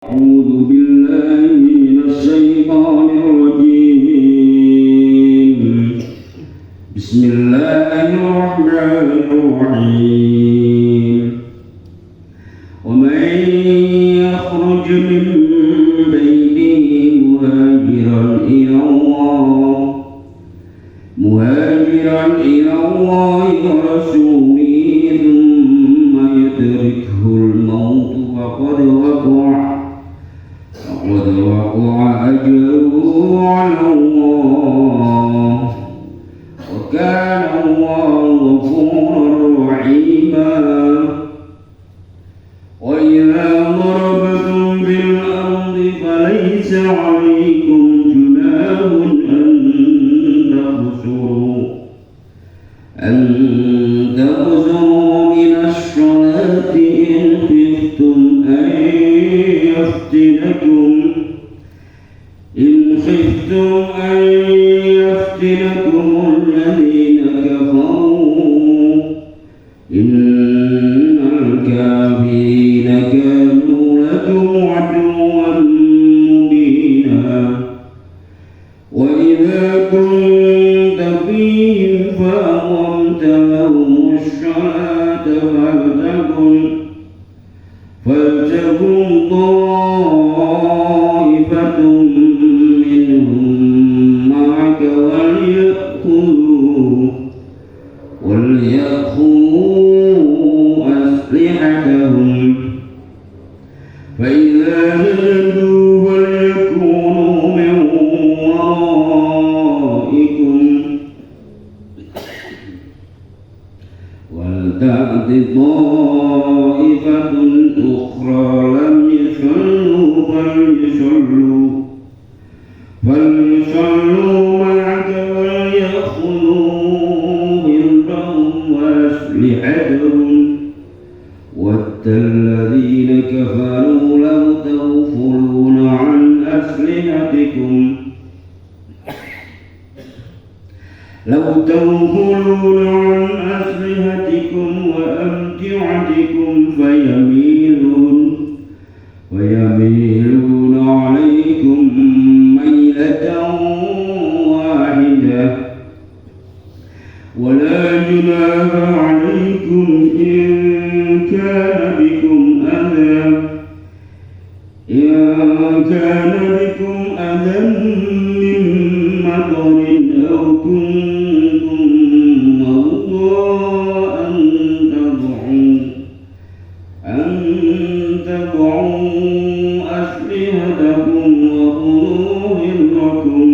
أعوذ بالله من الشيطان الرجيم. بسم الله الرحمن الرحيم. ومن يخرج من بيته مهاجرا إلى الله ورسوله ثم يدركه الموت فقد وقع أجره على الله وكان الله غفورا رحيما. وإذا ضربتم في الأرض فليس عليكم جناح أن تقصروا من الصلاة إن خفتم أن يفتنكم الذين كفروا إن الكافرين كانوا لكم عدوا مبينا. وإذا كنت فيهم فأقمت لهم الصلاة فلتكن طائفة منهم معك وليأخذوا أسلحتهم فإذا نزلوا فليكونوا من ورائكم ولتأت طائفة أخرى لم يصلوا فليصلوا معك وليأخذوا حذرهم وأسلحتهم ود الذين كفروا لو تغفلون عن أسلحتكم وأمتعتكم فيميلون عليكم ميلة واحدة. ولا جناح عليكم إن كان بكم أذى من مطر أو كنتم مرضى أن تضعوا أسلحتكم وخذوا حذركم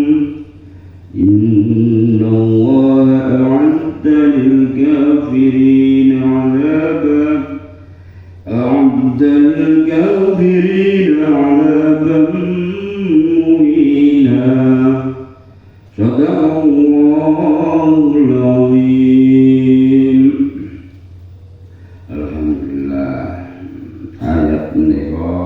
إن الله أعد للكافرين عذابا مهينا. صدق الله العظيم. Alhamdulillah. Ayat menika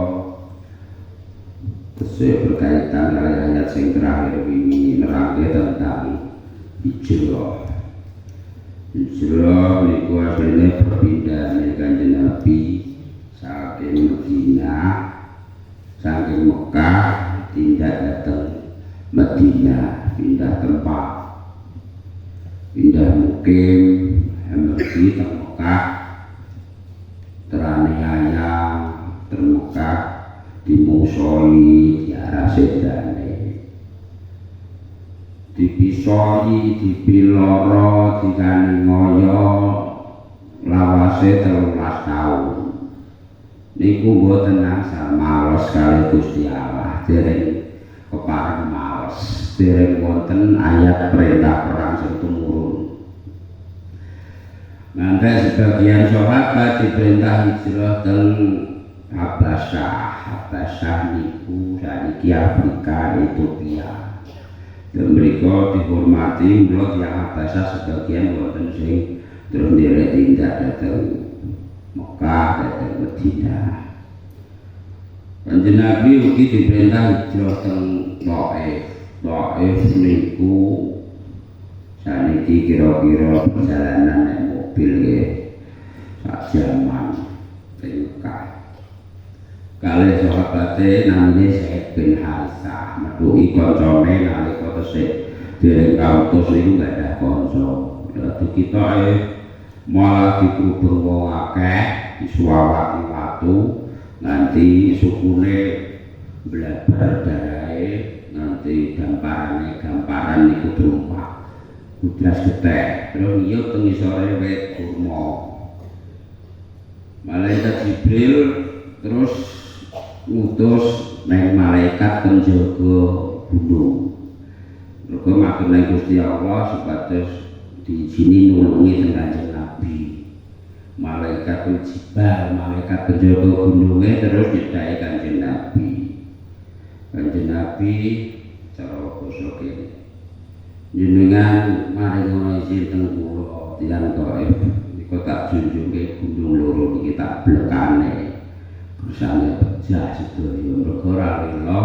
tesih berkaitan kali ayat sing terakhir ini nerangke tentang hijrah. Hijrah niku asline perpindahan Kanjeng Nabi saking Madinah, saking Mekah pindah datang Madinah, pindah tempat, pindah mukim, mergi teng Mekah, teraniaya termekah dimusoli diarah sedane, dipisoi, dipiloro, dikani ngoyo lawase 13 tahun. Niku mboten angsal maos kali Gusti Allah, dereng kepareng maos, dereng wonten ayat perintah perang sing tumurun. Nganti sebagian sahabat diperintah hijrah teng Habasyah niku saniki Afrika, Ethiopia. Dan mereka dihormati mulai yang Habasyah sebagian wonten sing terus nderek tindak dateng Mekah dateng Madinah. Kanjeng Nabi ugi diperintah hijrah teng Thaif niku saniki kira-kira perjalanan nek mobil nggih sak jaman teng Mekah. kalih sahabate namine Zaid bin Harithah metuki kancane nalika tesih dereng kautus niku gak ada kanca. Dadi kita malah dikrubung wong akeh disuwawaki watu nganti sukune blabar darahe nganti gamparan niku trumpak udras getek terus ngiyup teng isore wit kurma. Malaikat Jibril terus ngutus neng malaikat penjaga gunung. Mergo matur nang Gusti Allah supados diizini nulungi teng Kanjeng Nabi. Malaikat Jibril, malaikat penjaga gununge terus nyedhaki Kanjeng Nabi. Kanjeng Nabi cara basa kene. Jenengan maringono izin teng kula tiyang Thaif. Nika tak junjunge gunung loro niki tak blekane. Bersane pejah sedaya mergo ora rela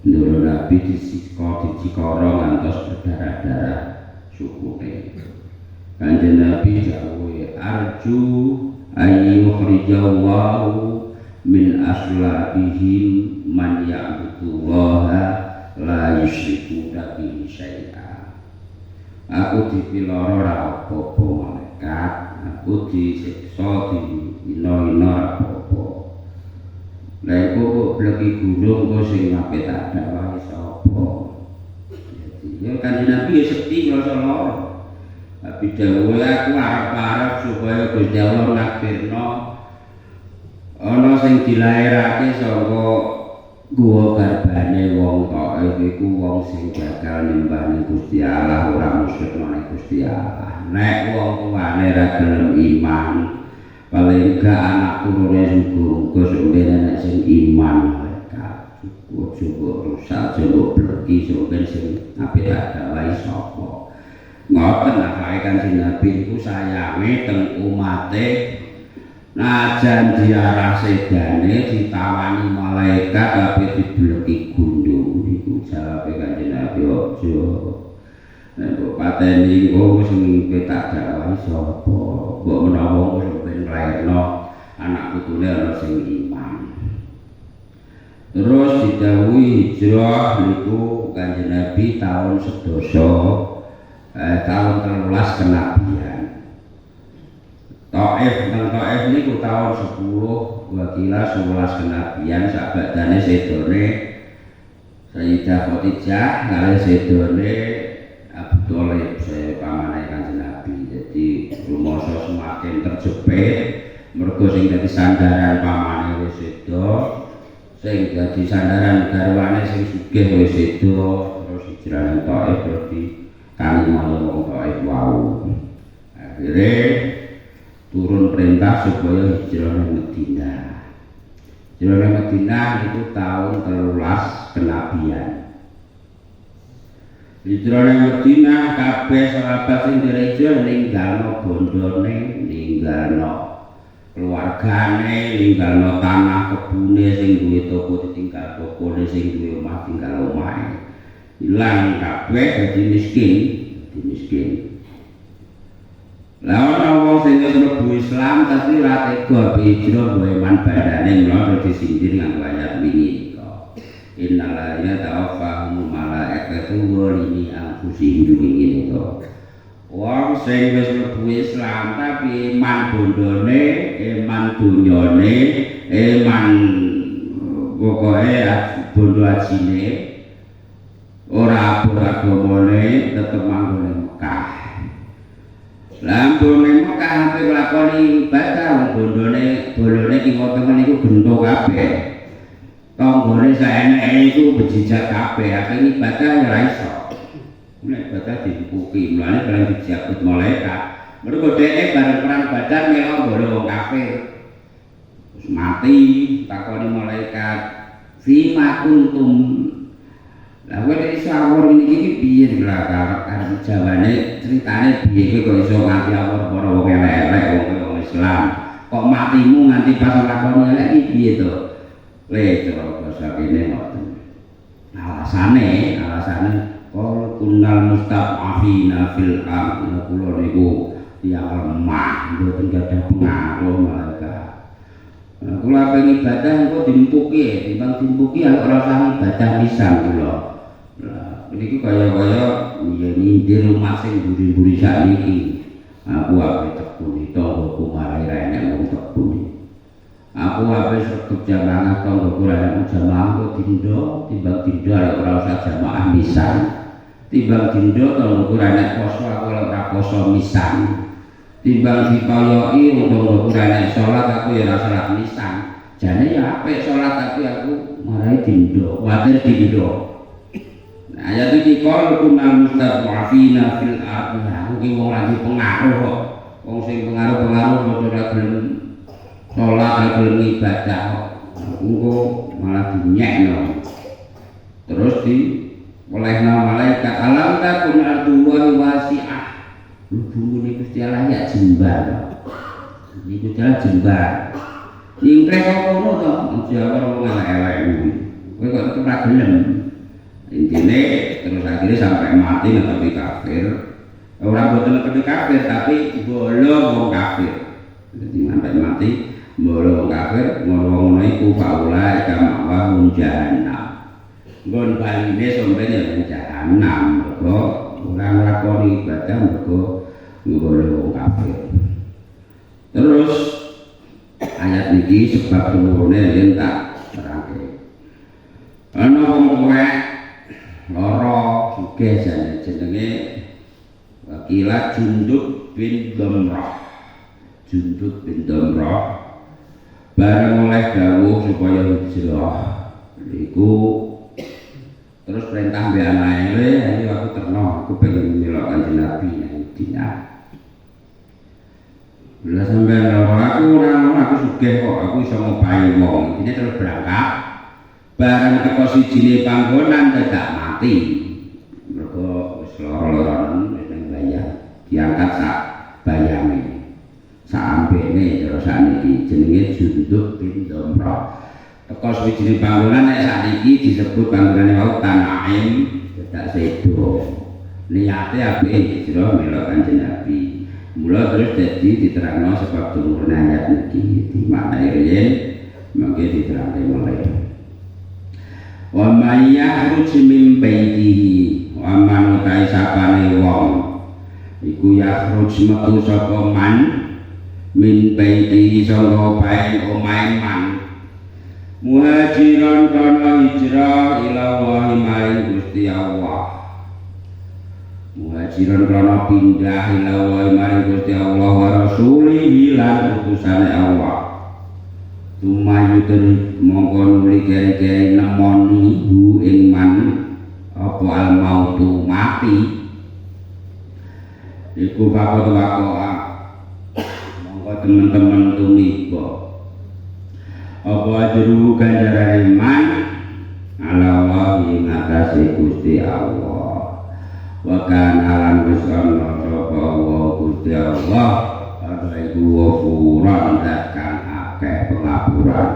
nurun Nabi dicikara ngantos berdarah-darah sukune. Kanjeng Nabi dawuhe arju ayyukhrijallahu min aslabihim man ya'budullaha la yusyriku bihi syai'a. Aku dipiloro ra apa-apa malaikat, aku disiksa dina-ina ra apa-apa. Lah iku kok bleki gunung kok sing ape tak dakwahi sapa. Ya Kanjeng Nabi ya sedih ngrasa lara. Tapi dawuhe aku arep-arep supaya Gusti Allah nakdirno ana sing dilairake saka guwa garbane wong Thaif iku wong sing bakal nyembah Gusti Allah ora musyrik nang Gusti Allah. Nek wong tuane ra gelem iman paling gak anak turune muga-muga sampeyan nek sing iman mereka cukup rusak cukup bleki sampeyan sing ape tak gawe sapa. Ngoten akae Kanjeng Nabi niku sayange teng umate najan diarah sedane ditawani malaikat tapi dibleki gunung niku jawabe Kanjeng Nabi ojo. Nek kok pateni kok sing tak gawe sapa. Mbok menawa kok sampeyan lairno anak putune ana sing iman. Terus didhawuhi hijrah niku Kanjeng Nabi tahun sedasa tahun 13 kenabian. Thaif niku tahun 10 wakila 11 kenabian sabadane sedone Sayyidah Khadijah kalih sedone Abu Thalib pamane Kanjeng Nabi. Jadi rumangsa semakin terjepit mergo sing dadi sandaran pamane wis sedo, sing dadi sandaran garwane sing sugih wis sedo, terus hijrah nang Thaif terus kali malah wong Thaif wau. Akhire turun perintah supaya hijrah nang Madinah. Hijrah nang Madinah itu tahun 13 kenabian. Hijrah nang Madinah kabeh sahabat sing hijrah ninggalno bondone, ninggalno keluargane, ninggalno tanah kebune sing duwe toko ditinggal tokone, sing duwe omah tinggal omahe. Hilang kabeh dadi miskin. Lah ana wong sing mlebu Islam tapi ora tega hijrah duwe iman badane mula disindir nganggo ayat wingi kok. Innal ya ta'affahum malaikatu ghalimi anfusihim ngene to. Wong sing wis mlebu Islam tapi iman bondone, iman dunyane, iman pokoke bondo ajine ora agamane tetep manggone Mekah. Lambune Mekah hampir lakoni ibadah bondone bolone kiwa temen iku gento kabeh. Tanggane saeneke iku bejijak kabeh, akhire ibadah ya ora iso. Nek ibadah dibukuki, mulane bareng dijabut malaikat. Mergo dhek bareng perang Badar melo gone wong kafir. Terus mati takoni malaikat, "Fima kuntum?" Lah kowe nek iso awor ngene iki piye karep jawane critane piye kowe kok iso nganti awor para wong elek-elek wong Islam. Kok matimu nganti pas lakoni elek iki piye to? Le cara basa kene ngoten. Alasane kalau kunal mustad'afina fil ardh kula niku tiyang lemah mboten gadah pengaruh malaikat. Kula pengen ibadah engko dimpuki, timbang dimpuki ora usah ibadah pisan kula. Lah niki kaya-kaya nyindir rumah sing mburi-mburi sakniki. Aku ape tekuni tanggoku marai renek wong tekuni. Aku ape sregep jamaah tanggoku renek jamaah kok dindo, timbang dindo ora usah jamaah pisan. Timbang dindo tanggoku renek poso aku ora poso pisan. Timbang dikoyoki untuk ukuran sholat aku ya ora sholat nisan. Jane ya apik sholat tapi aku marai dindo, kuwatir dindo. Nah, ayat iki qul kunna mustad'afina fil ardh. Aku ki wong lagi pengaruh kok. Wong sing pengaruh-pengaruh ora gelem sholat, ora gelem ibadah kok. Engko malah dinyekno. Terus di olehna malaikat alam takun ardullahi wasi'ah. Bumi ini Gusti Allah ya jembar. Ini Gusti Allah jembar. Ingkres kok ngono to, Jawa wong elek-elek kuwi. Kowe kok ora gelem. Intine terus akhirnya sampai mati netepi kafir. Ora boten netepi kafir tapi bolong wong kafir. Jadi sampai mati bolong wong kafir, ngono iku faula kama wa jahannam. Nggon baline sampeyan ya jahannam. Kok ora nglakoni ibadah mergo nggolek wong kafir. Terus ayat iki sebab turune yen tak terangke. Ana wong tuwek lara sugih jenenge Wakila Jundub bin Damrah. Jundub bin Damrah bareng oleh dawuh supaya hijrah. Iku terus perintah mbek anake, ayo aku terno, aku pengen melok Kanjeng Nabi nang Madinah. Lah sampeyan aku aku sugih kok, aku iso ngopahi wong. Ini terus berangkat. Bareng teko sijine panggonan dadak mati. Mergo wis lara-laran wis nang bayar. Diangkat sak bayange. Sak ambene terus sakniki jenenge Jundub bin Damrah. Teko swijine panggonan nek sakniki disebut panggonane wau Tanaim dadak sedo. Niate apik hijrah melok Kanjeng Nabi. Mula terus jadi diterangno sebab turun ayat niki dimaknai riyen mangke diterangke mulai. Wa may yakhruj min baitihi wa man utai sapane wong iku yakhruj metu saka man min baitihi saka bae omahe man muhajiran kana hijrah ila Allah maring Gusti Allah. Muhajiran kana pindah ila Allah maring Gusti Allah wa rasulihi lan utusane Allah. Tumayuter mongko nuli kere-kere nemoni hu ing man apa al mautu mati. Iku bakal wakoa mongko teman-teman tunika apa ajru ganjaran man ala Allah ing atase Gusti Allah. Wa kana lan besarna sapa Allah Gusti Allah ada iku wafuran dakang akeh pengapuran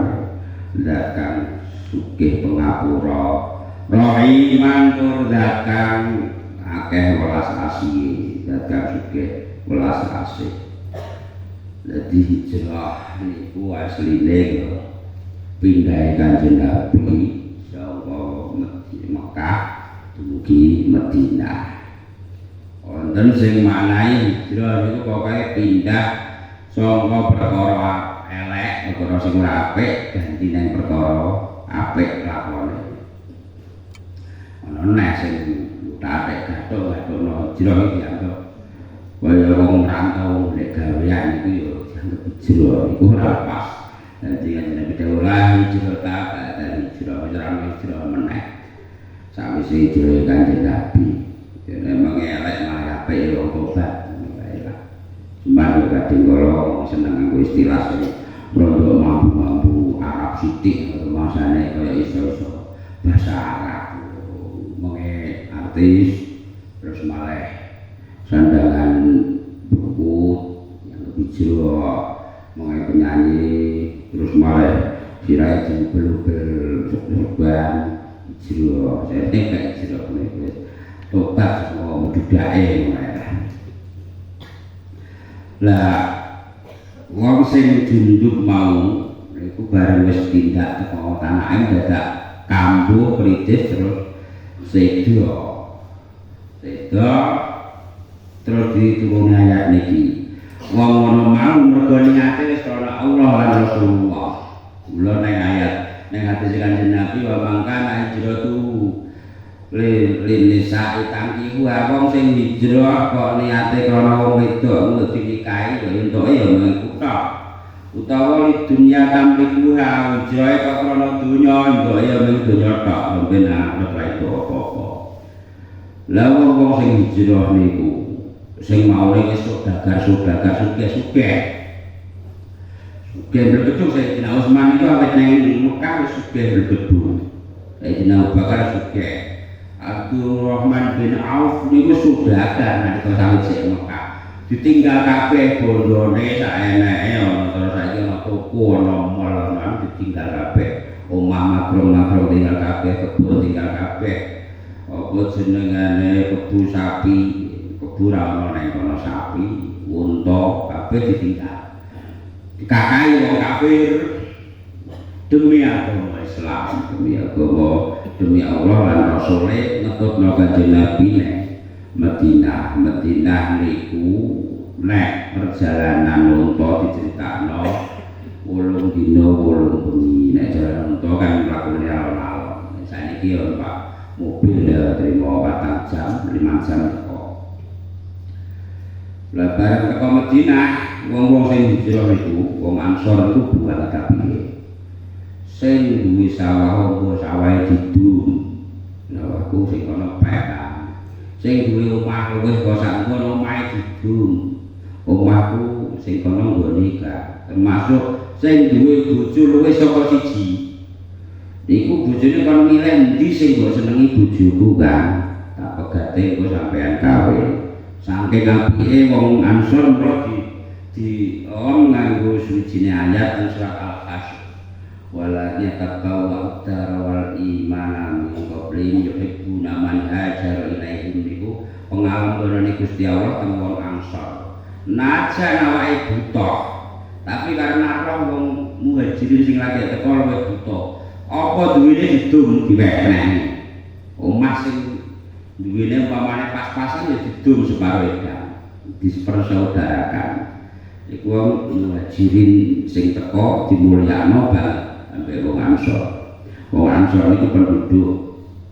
dakang sugih pengapura rahiman tur dakang akeh welas asih dakang sugih welas asih. Dadi hijrah niku asline pindah Kanjeng Nabi saka Mekah dumugi Madinah. Wonten sing maknai hijrah niku pokoke pindah saka perkara elek perkara sing ora apik ganti nang perkara apik lakone. Ana nek sing utatik gathuk-gathukno hijrah iki dianggep kaya wong rantau nek gawean iku ya dianggep hijrah iku ora pas. Dadi Nabi Dawulah hijrah tak ada hijrah meneh. Sawise hijrah Kanjeng Nabi memang elek malah apik wong tobat baiklah. Cuma kadang kala seneng nganggo istilah sing rondo mampu Arab sithik masane kaya iso-iso bahasa Arab. Menge artis terus malah sandangan buku yang hijrah menge penyanyi terus malah sirahe sing belubel serban hijrah. Saya nek hijrah kuwi tobat semua budidaya lah wong sing junduk mau iku bareng wis tindak teko tanah dadak kambuh kritis terus sedo terus dituruni ayat niki wong ngono mau mergo niate wis karo Allah lan Rasulullah kula ning ayat ning hadis Kanjeng Nabi wa mangkana hijratu nisa itangki wong sing hijrah kok niate krana wong wedok mesti dinikahi ya entuke ya mengkuta utawa li dunya tamlikuha hijrah kok krana dunya entuke ya mung dunya tok ben ora itu apa-apa lha wong sing hijrah niku sing maune wis saudagar sugih bergedung Sayyidina Utsman itu awet nang Mekah wis sugih bergedung Sayyidina Abu Bakar sugih Abdul Rahman bin Auf niku saudagar nalika sawit sik Mekah ditinggal kabeh bondone saeneke ana terus saiki ana toko ana mall ana ditinggal kabeh omah makro tinggal kabeh kebun tinggal kabeh apa jenengane kebu sapi kebu ra ana ning kono sapi unta kabeh ditinggal dikakai wong kafir demi agama Islam demi Allah lan Rasule ngetutno Kanjeng Nabi nek Madinah niku nek perjalanan unta diceritakno 8 dina 8 bengi nek jalan unta kan mlakune alon-alon saiki ya Pak mobil ya trimo 4 jam 5 jam teko lah bareng teko Madinah wong-wong sing hijrah niku wong Ansor itu buat kabeh sing duwe sawah apa sawahe didum lha aku sing kono pekan sing duwe omah luwih kok sak kono omahe didum omahku sing kono nggo nikah termasuk sing duwe bojo luwih saka siji iku bojone kon milih endi sing mbok senengi bojoku kan tak pegate engko sampean kawin saking apike wong Ansor di nganggo suwijine ayat surat Al-Hasyr walanya taqaw dar wal iman min qablihim yuhibbuna man hajara ilaihim niku pengalamane Gusti Allah teng wong Ansor najan awake buta tapi karena roh wong muhajirin sing lagi teko luwih buta apa duwene didum diwenehi omah sing duwene umpamane pas-pasan ya didum separo edan dispersaudarakan iku wong muhajirin sing teko dimulyakno banget sampai wong Ansor itu penduduk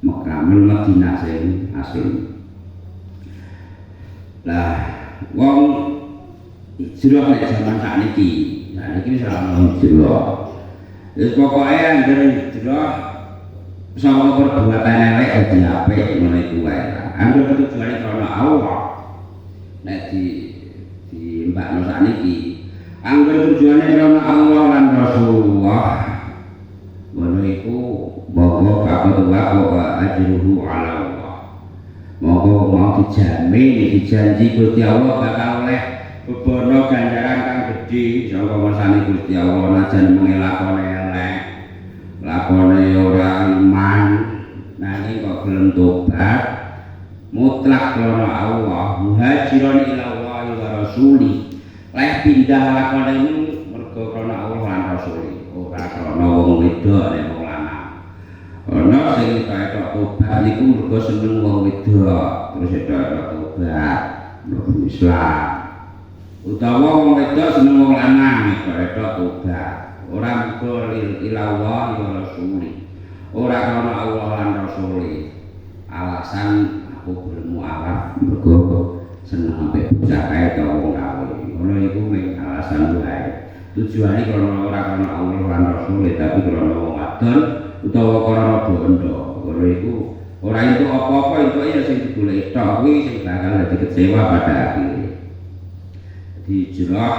Mekah Madinah sing asli lah wong hijrah nek zaman sakniki nah niki wis ora hijrah wis pokoke anggere hijrah sama perbuatan elek dadi apik ngono iku wae anggere tujuane krana Allah nek di mbakno sakniki anggere tujuane krana Allah lan Rasulullah ngono iku monggo kaketua kok ajruhu ala Allah monggo mau dijamin dijanji Gusti Allah bakal oleh bebono ganjaran kang gedhe saka marsane Gusti Allah najan mengelakone elek lakone ora iman nanging kok gelem tobat mutlak krana Allah muhajiron ila Allah wa rasuli leh pindah lakone mergo krana Allah lan rasuli ora krana wong wedok nek wong lanang ana sing kaya tobat niku mergo seneng wong wedok terus kaya tobat mlebu Islam utawa wong wedok seneng wong lanang kaya tobat ora mergo ila Allah wa rasuli ora krana Allah lan rasuli alasan aku gelem mualaf mergo seneng ambek bocah kae to wong kawin ngono iku mung alasan wae tujuane krana ora krana Allah lan Rasul tapi krana wong wadon utawa krana bondo ngono iku ora entuk apa-apa entuk ya sing digoleki tok kuwi sing bakal dadi kecewa pada akhirnya hijrah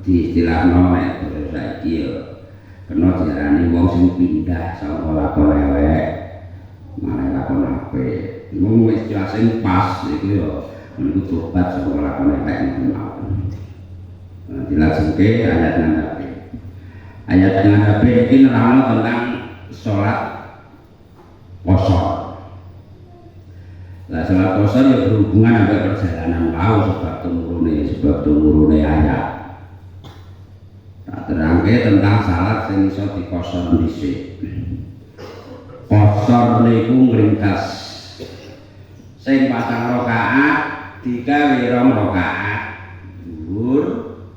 di istilahno nek terus saiki ya kena diarani wong sing pindah saka lakon elek malah lakon apik mung wis sing pas iku ya niku tobat saka lakon elek mawon dilajengke ayat ngandape ayat ngandape iki nerangno tentang salat kosor lah salat kosor ya berhubungan sampai perjalanan wau sebab tumurune ayat Tak terangke tentang salat sing iso dikosor dhisik. Kosor niku ngringkas. Sing 4 rakaat digawe 2 rakaat. Zuhur,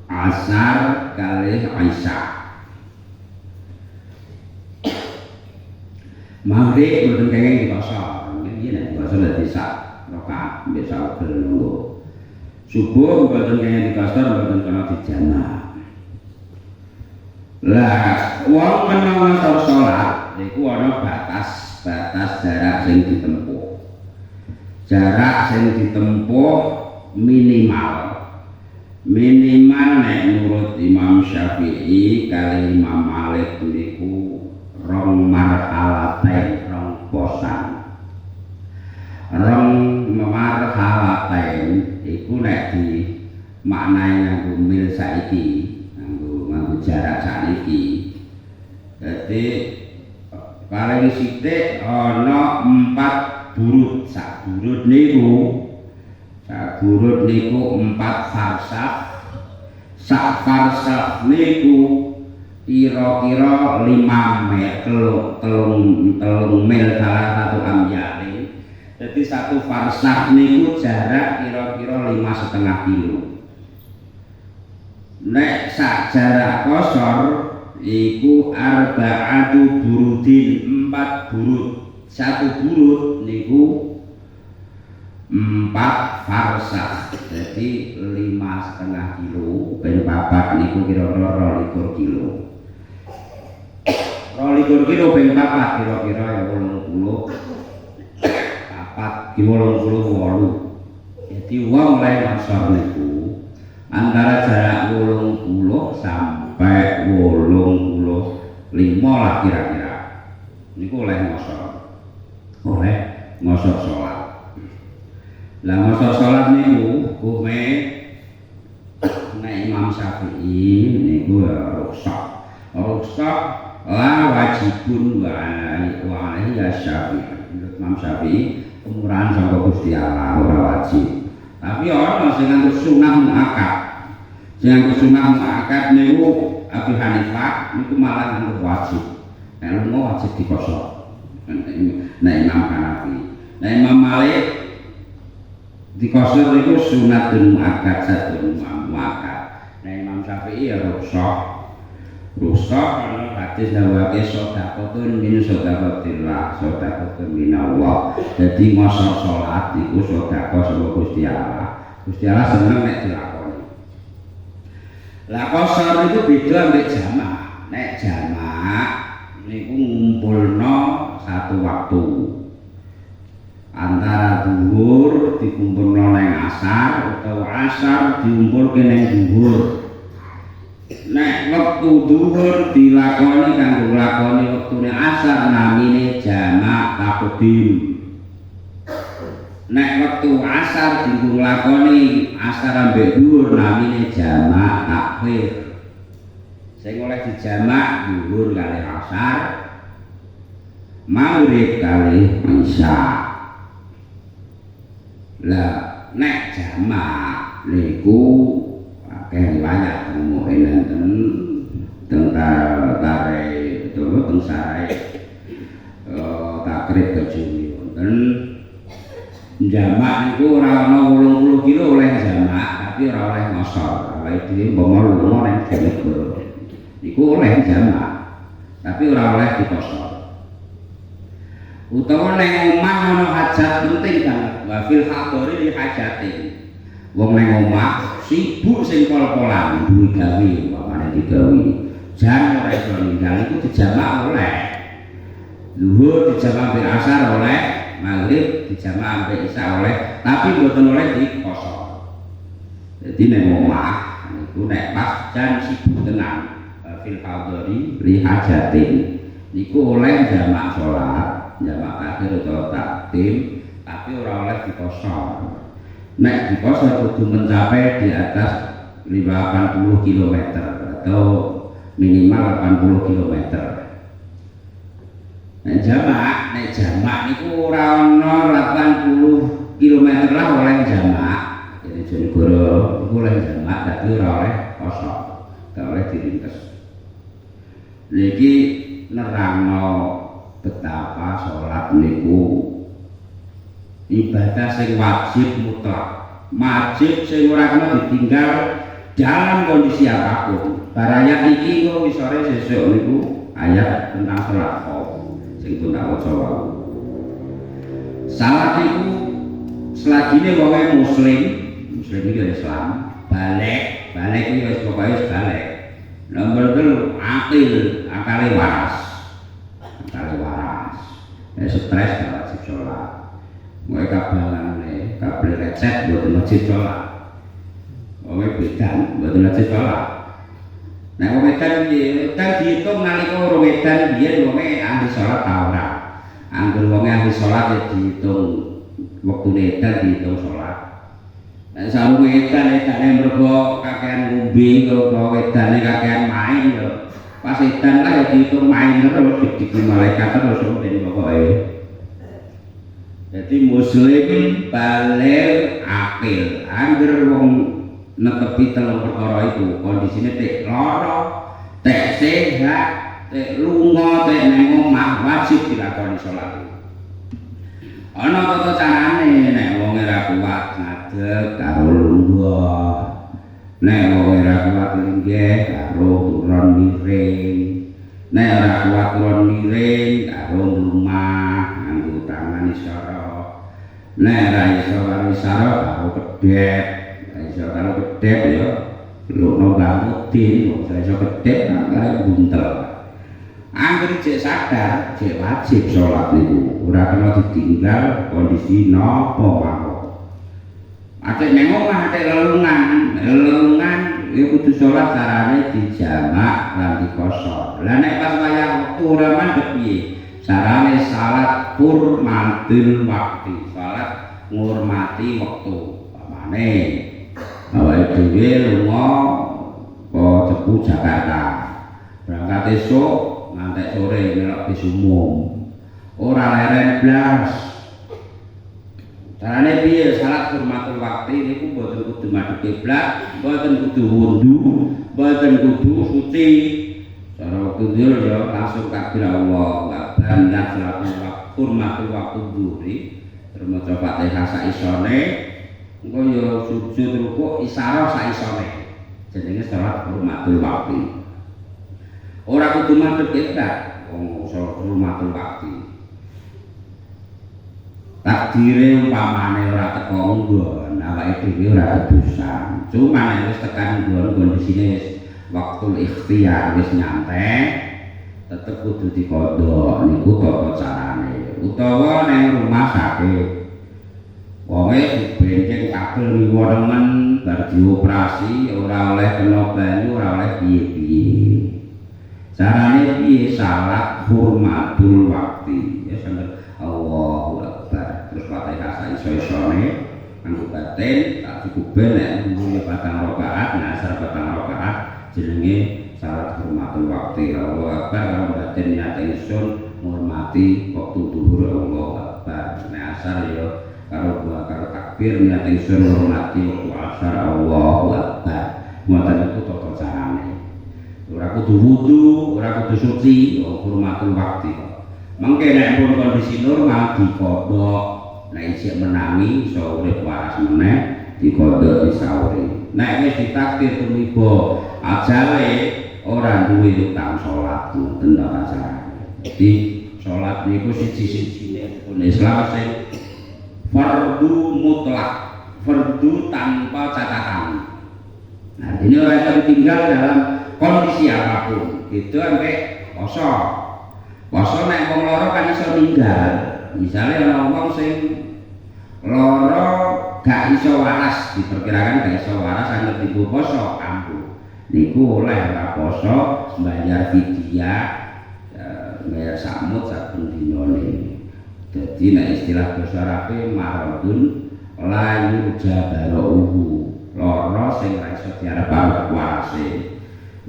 asar, kalih isya. Maghrib boten kenging dikosor. Nggih nek dikosor dadi sak rakaat biasa nunggu. Subuh boten kenging dikosor boten kena dijamak. Lah, wong menawa salat niku ana batas jarak sing ditempuh. Jarak sing ditempuh minimal nek menurut Imam Syafi'i kali Imam Malik niku 2 marhalatain 2 posan. 2 marhalatain iku nek di maknai nganggo mil saiki nganggo jarak sakniki. Dadi paling sithik ana 4 burut. Sak burut niku 4 farsakh. Sak farsakh niku kira-kira 5 mil, telung mil salah 1 amyane. Dadi 1 farsakh niku jarak kira-kira 5,5 kilo. Nek sak jarak kosor iku arba'atu burudin 4 burut. 1 burut niku 4 farsakh. Jadi 5,5 kilo ben 4 niku kira-kira 22 kilo. 22 kilo ben 4 kira-kira ya 80. 4 kilo 88. Jadi wong oleh kosor niku antara jarak 80 sampai 85 lah kira-kira. Niku oleh ngosor sholat. Lah ngosor sholat niku hukume nek Imam Syafi'i niku rukhsah. La wajibun wa alaihi Syafi'i. Imam Syafi'i kemurahan sangka Gusti Allah ora wajib. Tapi ana sing nganggo sunah muakkad. Sing nganggo sunah muakkad niku Abu Hanifah niku malah nganggo wajib. Nek lunga wajib dikosor. Nek Imam Hanafi. Nek Imam Malik dikosor niku sunatun muakkad satun muakkad. Nek Imam Syafi'i ya rukhsah. Karena hadis dawuhe sedekahun min sedekatillah, sedekahun minallah. Jadi ngosor salat iku sedekah saka Gusti Allah. Gusti Allah seneng nek dilakoni. Lah kosor itu beda ambek jamak. Nek jamak niku ngumpulno 1 waktu. Antara zuhur dikumpulno ning asar utawa asar diumpulke ning zuhur. Nek wektu zuhur dilakoni kanggo nglakoni wektune asar namine jamak taqdim. Nek wektu asar dienggo nglakoni asar ambek zuhur namine jamak takhir. Sing oleh dijamak zuhur kali asar, maghrib kali isya. Lah nek jamak niku akeh riwayat enten tentang teng sae takrib kejumi wonten jamak niku ora ana 80 kilo oleh jamak tapi ora oleh ngosor. Awake dhewe umpama lunga ning Diponegoro niku oleh jamak tapi ora oleh dikosor. Utawa ning omah ana hajat penting banget wa fil hadori li hajatin. Wong ning omah sibuk sing pol-polan duwe gawe umpamane digawe jan ora iso ninggal iku dijamak oleh zuhur dijamak ambek asar oleh maghrib dijamak ambek isya oleh tapi mboten oleh dikosor. Jadi ning omah niku nek pas jan sibuk tenan fil hadori li hajatin niku oleh jamak salat jamak akhir utawa takdim tapi ora oleh dikosor. Nek dikosor kudu mencapai di atas 80 km atau minimal 80 km. Nek jamak niku ora ana 80 km lah oleh jamak. Jadi Jonegoro iku oleh jamak tapi ora oleh kosor. gak oleh diringkes. Niki nerangno betapa sholat niku ibadah sing wajib mutlak, wajib sing ora kena ditinggal dalam kondisi apapun. Baraya iki kok isore sesuk niku ayat tentang sholat sing pun tak waca wae. Salat niku selagine wong muslim iki Islam, balik iki wis pokoke balik. Nomor 3 akale waras. Stres gak wajib sholat. Mulai kabalane, kabel recet buat wajib sholat. Mulai bedan buat wajib sholat. Nah, wong edan piye? Kan diitung nalika wong edan biyen wong ahli sholat ta ora. Angger wong ahli sholat ya diitung wektune edan diitung sholat. Nek sarung edane mergo kakean ngombe karo edane kakean main ya. Pas edan lah ya diitung main terus dikiki malaikat terus ben pokoke. Jadi muslim balik akil. Angger wong netepi telung perkara itu kondisine tek lara, tek sehat, tek lunga, tek nang omah wajib dilakoni salat. Ana tata carane nek wong ora kuat ngadeg karo lungguh. Nek wong ora kuat linggih karo turun miring. Nek ora kuat turun miring karo rumah nganggo tangan isyara. Nek ora iso karo isyara karo kedhep. Iso karo kedhep ya lukno bangutin kok iso kedhep karo buntel. Angger cek sadar, cek wajib sholat niku ora kena ditinggal kondisi napa mawon. Ate nang omah ate lelungan ya kudu sholat carane dijamak lan dikosor. Lah nek pas wayah wektu ora mandheg piye? Carane salat hurmatil waktu, salat ngurmati wektu. Pamane awake dhewe lunga ke Cepu Jakarta. Berangkat esuk ngantek sore melok bis umum ora leren blas. Carane piye salat hurmatul waktu niku mboten kudu madhep kiblat, mboten kudu wudu, mboten kudu suci. Cara waktu dhewe ya langsung takbir Allahu Akbar lan salat hurmatul waktu dhuhri terus Fatihah sak isone engko ya sujud rukuk isyarah sak isone. Jenenge salat hurmatul waktu. Ora kudu madhep kiblat, wong salat hurmatul waktu. Takdire umpamane ora teko nggon, awake dhewe ora kedusan. Cuma nek wis tekan nggon kondisine wis waktu ikhtiar wis nyantai, tetep kudu dikodhok niku tata carane. Utawa ning rumah sakit. Wonge dibenceng kabel miwonemen bar dioperasi ora oleh kena banyu, ora oleh piye-piye. Carane piye salat hurmatul waktu. Ya sampe Allahu Akbar terus Fatihah sak iso-isone nganggo batin tak cukup nek muni patang rakaat nasar patang rakaat jenenge salat hurmatul waktu. Allahu Akbar karo batin niat ingsun ngurmati waktu zuhur Allahu Akbar. Nek asar ya karo takbir niat ingsun ngurmati waktu asar Allahu Akbar. Ngoten iku tata carane. Ora kudu wudu, ora kudu suci, hurmatul waktu. Mengke nek pun kondisi normal dikodhok, nek isih menangi iso urip waras meneh dikodhok disauri. Nek wis ditakdir tumiba ajale ora duwe utang salat ngoten ta carane. Jadi salat niku siji-sijine hukum Islam sing fardu mutlak, fardu tanpa catatan. Nah, ini ora bisa ditinggal dalam kondisi apapun. Itu sampai poso. Poso nek wong lara kan iso ninggal. Misale ana wong sing lara gak iso waras, diperkirakan gak iso waras anggere dibu poso ampuh. Niku oleh ora poso mbayar fidyah, mbayar samut saben dinane. Dadi nek istilah basa Arabe maradun la yurja baruhu. Lara sing ora iso diarep warase.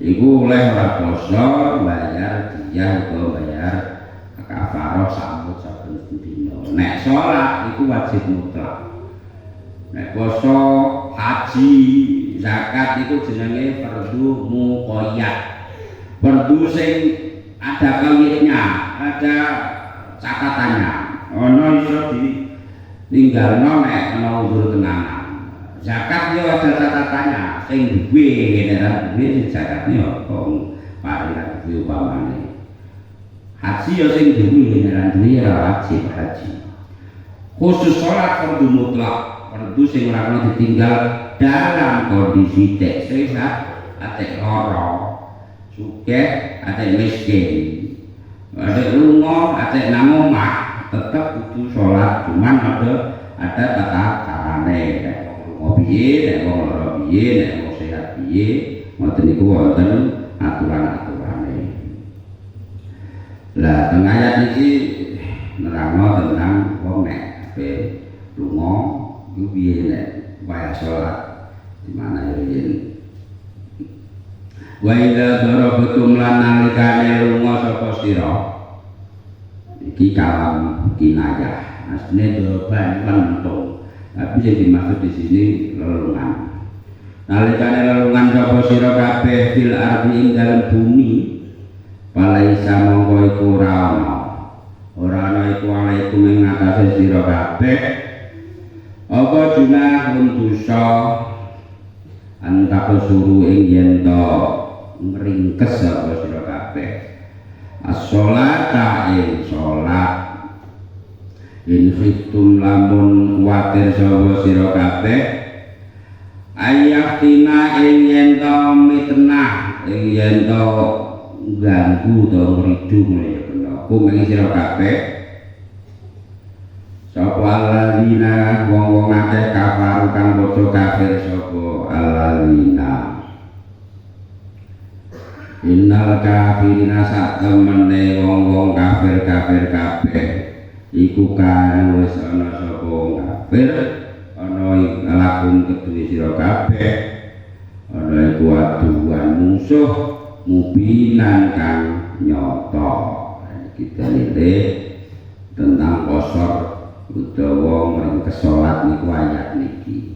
Iku oleh ora poso bayar diyah utawa bayar kafarah samut saben dina. Nek salat iku wajib mutlak. Nek poso, haji, zakat itu jenenge fardu muqayyad. Fardu sing ada kawiitnya, ada catatannya. Ono iso ditinggalno nek ana uzur tenanan. Zakat yo ada catatannya, sing duwe general duwe sing zakatnya kok paringan duwe upamane. Haji yo sing duwe general duwe ora wajib haji. Khusus sholat fardu mutlak. Fardu sing ora kena ditinggal dalam kondisi cek sehat, atek lara, sugih, atek miskin, atek lunga, atek nang omah, tetep kudu sholat. Cuman ada tata carane, nek wong piye, nek wong lara piye, nek wong sehat piye, ngoten niku wonten aturan-aturane. Lah teng ayat iki nerangno tentang wong nek lunga itu biye nek wayah sholat di mana yen wa idza darabatum lan nalikane lunga sapa sira iki kalam kinayah asline doroban lentung tapi sing dimaksud di sini lelungan nalikane lelungan sapa sira kabeh fil ardi ing dalem bumi palaisa mongko iku ora ana iku alaikum ing atase sira kabeh apa junahun dosa antaka suruh ing yen to ngringkes apa sira kabeh as-sholata ing salat in khiftum lamun kuwatir sapa sira kabeh ayatina ing yen to mitnah ing yen to ganggu to ngridu ya kena kumeng sira kabeh sapa alladzina wong-wong akeh kafir kang padha kafir sapa alladzina innal kafirina sak temene wong-wong kafir kabeh iku kan wis ana sapa kafir ana lakum kedue sira kabeh ana iku aduan musuh mubinan kang nyata kita lihat tentang kosor utawa ngringkes salat niku ayat niki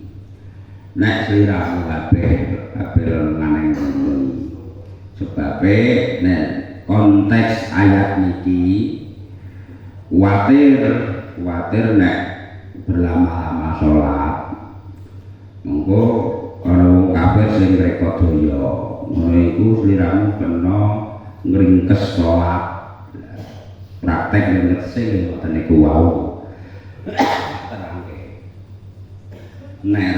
nek sliramu kabeh lengan sebabe nek konteks ayat niki kuwatir nek berlama-lama salat monggo ana wong kafir sing rekod daya ngono iku sliramu kena ngringkes salat praktek ngringkes sing ngoten niku wau terangke nek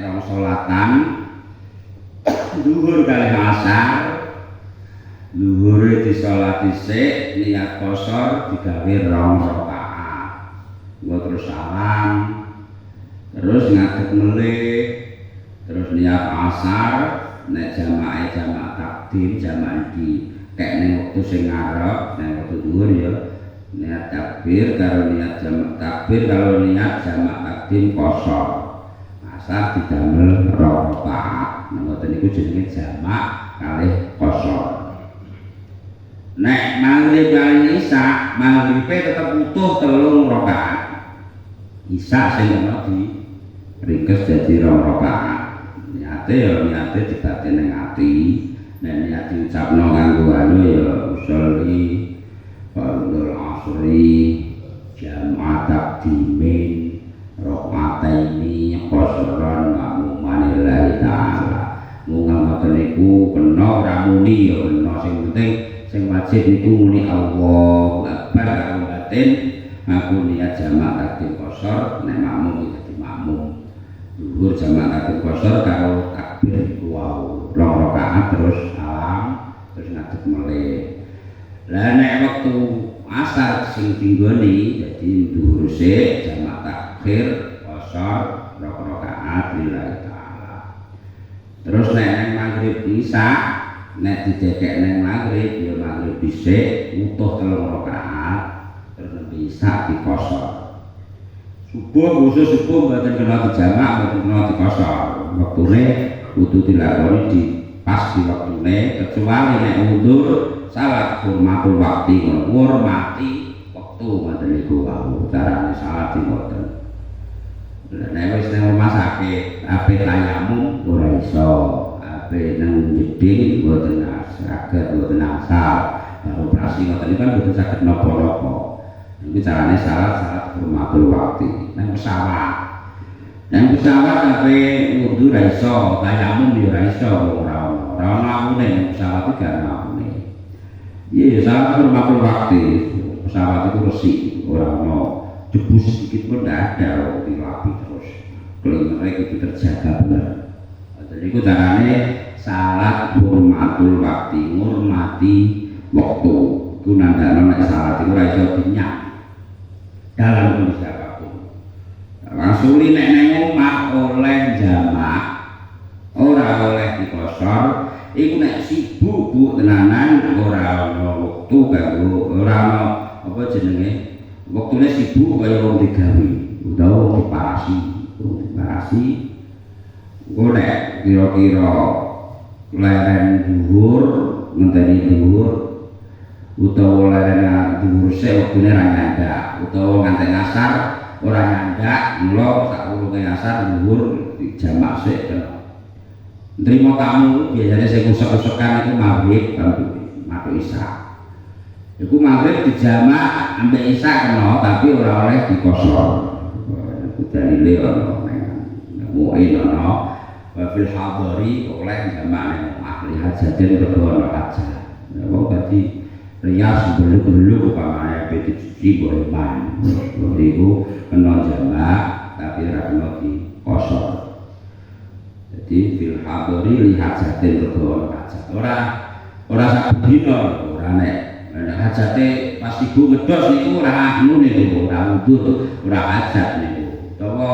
rong sholatan zuhur kali asar zuhure disolat dhisik niat qashar digawe rong rakaat nggo terus salam terus ngadeg melih terus niat asar nek jamaah takdim jamaah iki kek ning wektu sing ngarep nek wektu zuhur ya niat takbir karo niat jamak takbir karo niat jamak takdim kosong asar didamel rong rakaat ngoten niku jenenge jamak kalih kosong nek maghrib kali isya maghribe tetep utuh 3 rakaat isya sing ana di ringkes dadi rong rakaat niate dibatin ning ati nek niat diucapno kanggo anu ya usolli fardul asri jamaah takdimin rakaataini qasran ma'mumanillahi ta'ala mung ngoten niku kena ora muni ya kena sing penting sing wajib niku muni Allahu Akbar karo batin aku niat jamaah takdim qasar nek makmum dadi makmum zuhur jamaah takdim qasar karo takbir iku wau rong rakaat terus salam terus ngadeg melih. Lah nek wektu asar sing tinggoni dadi dhuwur sik jamak takhir qasar rong rakaat lillahi taala. Terus nek nang maghrib isya nek didekek nang maghrib ya maghrib dhisik utuh 3 rakaat terus nembe isya dikosor. Subuh khusus subuh mboten kena dijamak mboten kena dikosor. Wektune kudu dilakoni di pas di wektune kecuali nek mundur salat hormatul waktu ngurmati waktu ngoten niku wau carane salat ngoten Nek wis nang rumah sakit, ape tayamum ora iso, ape nang jeding mboten saged mboten asal. Baru operasi ngoten kan mboten saged napa-napa. Iki carane salat hormatul waktu. Nang pesawat ape wudu ra iso, tayamum yo ra iso ora amune pesawat iki gak amune. Iya, salat hormatul waktu. Pesawat itu resik, ora ono debus sedikit pun tidak ada, dilapi terus kelengarannya itu terjaga benar. Jadi itu caranya salat hormatul waktu, ngurmati waktu. Itu nandana nek salat itu iso dinyak dalam kondisi apapun. Langsung nek nang omah oleh jamaah, ora oleh dikosor. Iku nek sibuk bu tenanan ora ono wektu kanggo ora ono apa jenenge waktune sibuk kaya wong digawe utawa wong diparasi golek kira-kira leren dhuwur ngenteni dhuwur utawa leren dhuwur sik waktune ra nyandak utawa nganti asar ora nyandak mula sak urunge asar dhuwur jamak sik nrimo tamu biasanya sing usek-usekan itu maghrib matuk isya. Iku maghrib dijamak ambek isya kena tapi ora oleh dikosor. Dalile ana muin ana wa fil hadari oleh jamak ning ahli hajatin rego ana hajat. Wong dadi rias beluk-beluk upamane ape dicuci boleh man. Iku kena jamak tapi ora kena dikosor. Jadi fil hadari li hajatin rego ana hajat. Ora sak dina ora nek hajate pas ibu ngedos niku ora anu niku ora wudu ora hajat niku utawa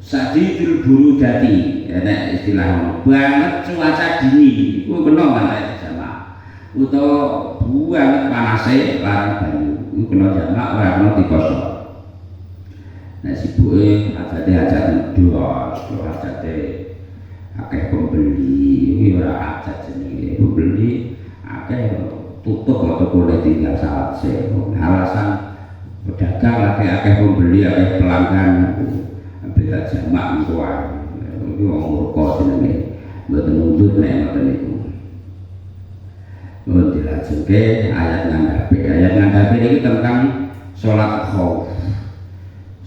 sadidul burudati nek istilah banget cuaca dingin iku kena nganti jamak utawa banget panase larang banyu iku kena jamak ora kena dikosor. Nek sibuke hajate ngedos hajate akeh pembeli iki ora hajat jenenge pembeli akeh tutup atau boleh tinggal saat sewa. Alasan pedagang lagi akeh pembeli akeh pelanggan beda jamak kuat itu orang murka jenenge mboten nundut nek ngoten niku. Mun dilanjutke ayat ngandhape iki tentang salat khauf.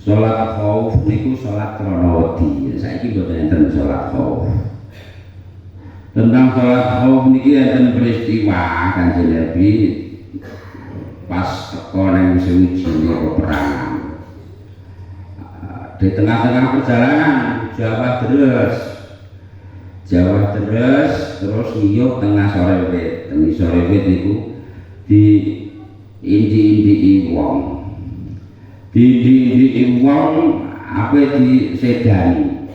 Salat khauf niku salat krana wedi. Saiki mboten enten salat khauf. Tentang salat khauf niki enten peristiwa Kanjeng Nabi pas teko nang sewiji peperangan. Di tengah-tengah perjalanan Jawa terus ngiyup tengah sorewit. Tengah sorewit itu di indi-indi wong. Di wong apa disedani.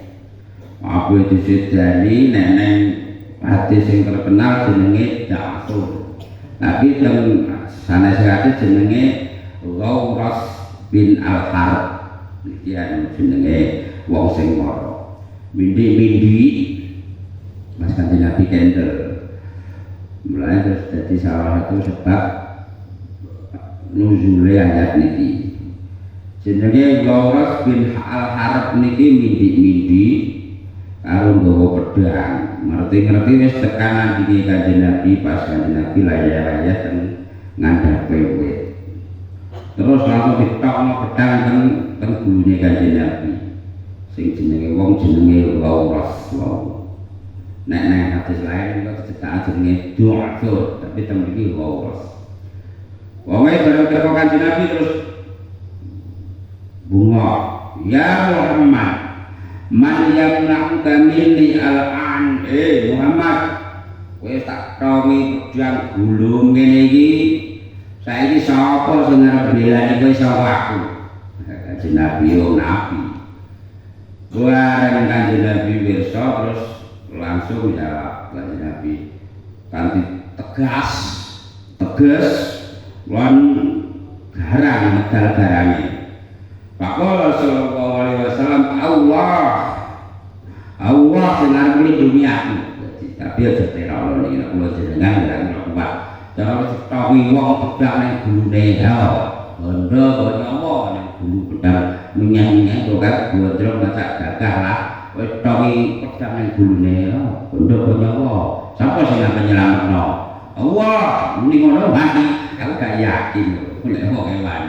Apa disedani neneng hadis yang terkenal jenenge Ja'far. Tapi teng sanes hadis jenenge Ghawras bin Al-Harb. Iki jenenge wong sing mara. Mindi-mindi Mas Kanjeng Nabi kendel. Mulai terus jadi salah satu sebab nuzule ayat niki. Jenenge Ghawras bin Al-Harb niki mindi-mindi karo nggawa pedang. Ngerti-ngerti wis tekanan iki Kanjeng Nabi pas Kanjeng Nabi layah-layah teng ngandhape wit. Terus langsung ditokno pedang teng gulune Kanjeng Nabi. Sing jenenge wong jenenge Ghawras wae. Nek hadis lain kok dicetak jenenge Du'afur, tapi teng mriki Ghawras. Wong e bareng teko Kanjeng Nabi terus bunga, ya Muhammad, man yamna'uka minni al-an Muhammad, kowe tak tongi pedang gulung ngene iki. Saiki sapa sing arep belani kowe sapa aku? Kanjeng Nabi yo nabi. Bareng Kanjeng Nabi pirsa terus langsung jawab Kanjeng Nabi kanthi tegas lan garang medal garange. Faqala sallallahu alaihi wasallam Allah sing arep nglindungi aku. Tapi aja terlalu iki nek kula jenengan ora kuat. Cara cetok wong pedang ning gulune ya. Bondo kok nyomo ning gulu pedang menyang-menyang kok gondrong macak gagah lah. Kowe tongi pedang nang gulune bondo nyawa. Sapa sing akan nyelametno? Allah, muni ngono mati. Aku gak yakin nek kok kewan.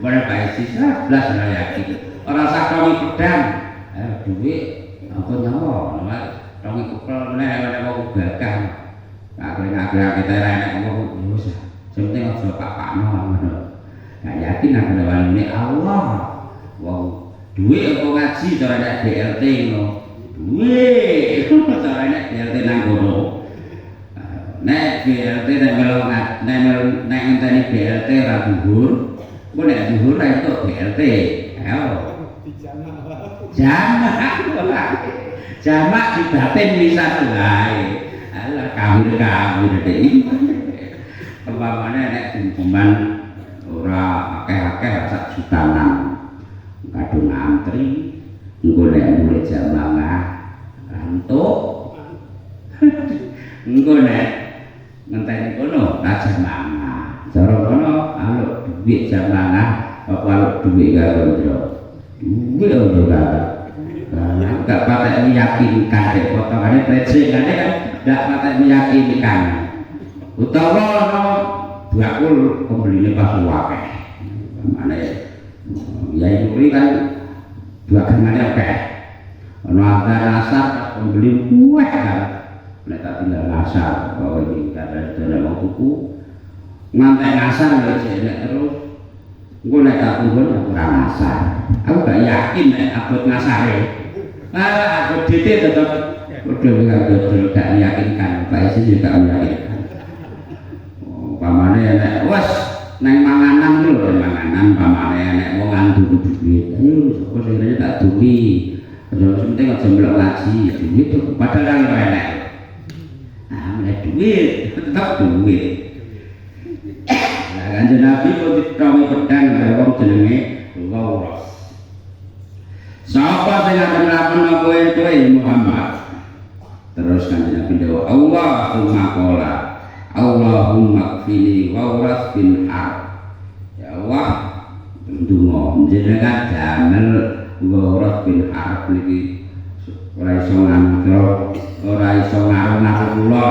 Ora bae sisa blas ora yakin. Ora sak tongi pedang. Duit apa nyawa? Tongi kepel meneh wong gagah. Aku ngagak kita enak ngomong wis. Sing penting aja pak-pakno ngono. Gak yakin aku nek Allah. Wong duit apa ngaji cara nek BLT ngono. Duit cara nek BLT nang kono. Nek BLT nek melu nek ngenteni BLT ra dhuwur, kok nek dhuwur ra entuk BLT. Ayo. Jamak di batin bisa wae. Alah kawir dhewe. Umpamane nek cuman ora akeh-akeh sak jutaan. Kadung antri engko nek mulai jam 5 rantuk engko nek ngenteni kono ra jam 5 cara kono aluk duit jam 5 apa aluk duit karo duit ora karo gak patek meyakinkan dek potongane presiden kan gak patek meyakinkan utawa ono bakul pembeline pas akeh mane ya ini kan dua kenangan akeh ono antara asar pembeli kueh kan nek tak tinggal asar bahwa ini kada ada mau tuku ngantek asar ya nek terus engko nek tak tunggu kurang asar aku gak yakin nek abot ngasare aku dite tetep udah gak yakinkan Pak Isi juga meyakinkan pamane nek wes neng manganan lho manganan pamane nek wong andu duit ayo sapa sing tak duwi aja penting aja mlok ngaji duit padahal ora enak nek duit tetep duit lah kanjeng Nabi kok ditongi pedang karo wong jenenge Lauros sapa sing akan nglakoni kowe Muhammad terus kanjeng Nabi dewa Allahumma qala Allahumma kfini wauras bin har ya Allah ndonga jenengan damel wauras bin har niki ora iso ngandro ora iso ngaruh-ngaruh kula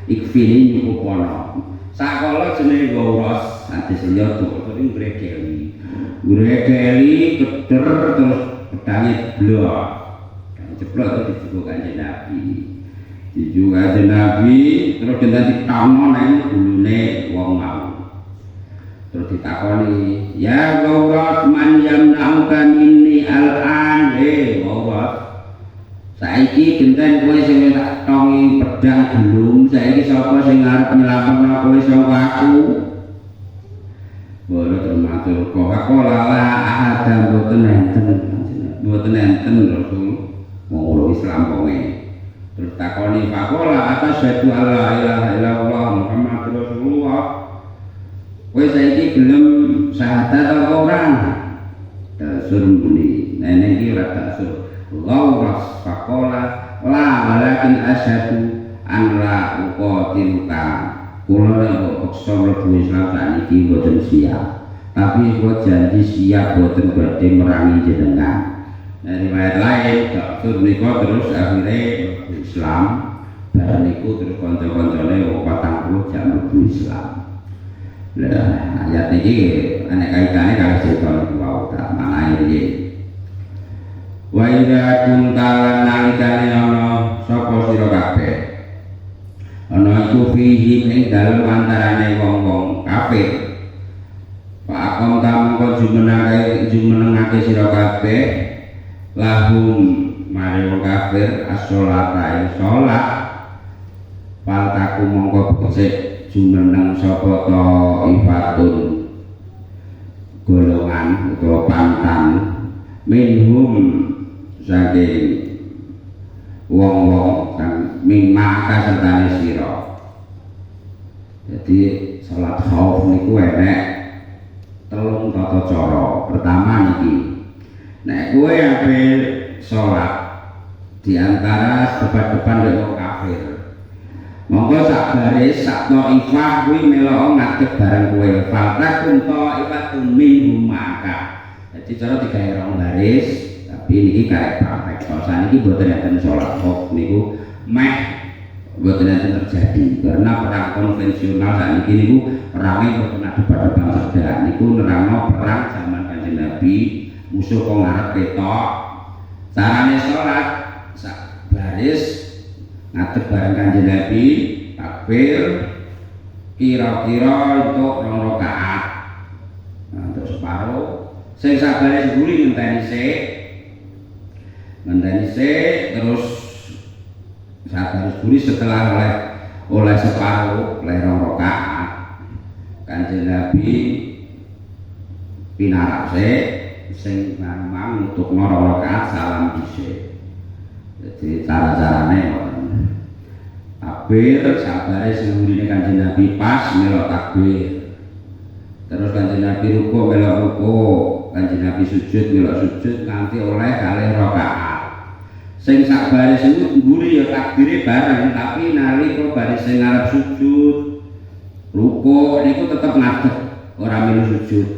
ikfini nyukupono sakala jenenge wauras ati senja tuku ngregeli keder terus pedange blok jeblok itu dijugo kanjeng Nabi juga Nabi terus kita ditangno nang gulune wong mau terus ditakoni ya Allah man yamna'uka minni al-an Allah saiki genten kowe sing tak tongi pedang gelung saiki sapa sing arep nyelametno kowe saka aku bola termatur kok la ada mboten enten Rasul wong Islam kowe terus takoni pakola atas syahadu alla ilaha illallah Muhammadur Rasulullah kowe saiki gelem syahadat apa ora dasur muni nene iki ora dasur lauras pakola la walakin asyhadu an la uqatiluka kula nek paksa mlebu Islam sakniki mboten siap tapi kula janji siap mboten badhe merangi jenengan riwayat lain Dr. Niko terus akhirnya Islam dan niku terus konco-koncone 40 jam mlebu Islam. Lah ayat iki ana kaitane karo cerita niku wae tak manahe iki. Wa idza kunta nalikane ana sapa sira kabeh. Ana iku fihi ing dalem antarane wong-wong kafir. Pak akon tamangka jumenengake sira kabeh lahum mari wong kafir as-sholata ing salat paltaku mongko becik jumeneng sapa ta ifatun golongan utawa pantan minhum saking wong-wong kang mimaka sertane sira jadi salat khauf niku enek telung tata cara pertama niki nek kowe ape salat di antara depan-depan wong kafir monggo sak baris sak taifah kuwi melok ngadeg bareng kowe falta kunta ifatun minhum maka Jadi cara digawe rong baris, tapi niki karek praktek. Saniki mboten enten salat kok niku meh mboten enten terjadi karena perang konvensional saniki niku perangnya mboten ada debat-debat sedaya. Niku nerangno perang zaman Kanjeng Nabi, musuh kok ngarep ketok. Carane salat sak baris ngadeg bareng Kanjeng Nabi, takbir kira-kira untuk 2 rakaat. Nah, untuk separuh sing sabare seguri ngenteni sik terus sabare seguri setelah oleh separuh oleh 2 rakaat Kanjeng Nabi pinarak sing mang untuk 2 rakaat salam dhisik. Jadi cara-carane takbir sabare sing ngurine Kanjeng Nabi pas melok takbir. Terus Kanjeng Nabi ruku melok ruku, Kanjeng Nabi sujud melok sujud nganti oleh 2 rakaat. Sing sak baris niku mburi ya takbire bareng, tapi nalika baris sing ngarep sujud ruku niku tetep ngadeg, ora melu sujud.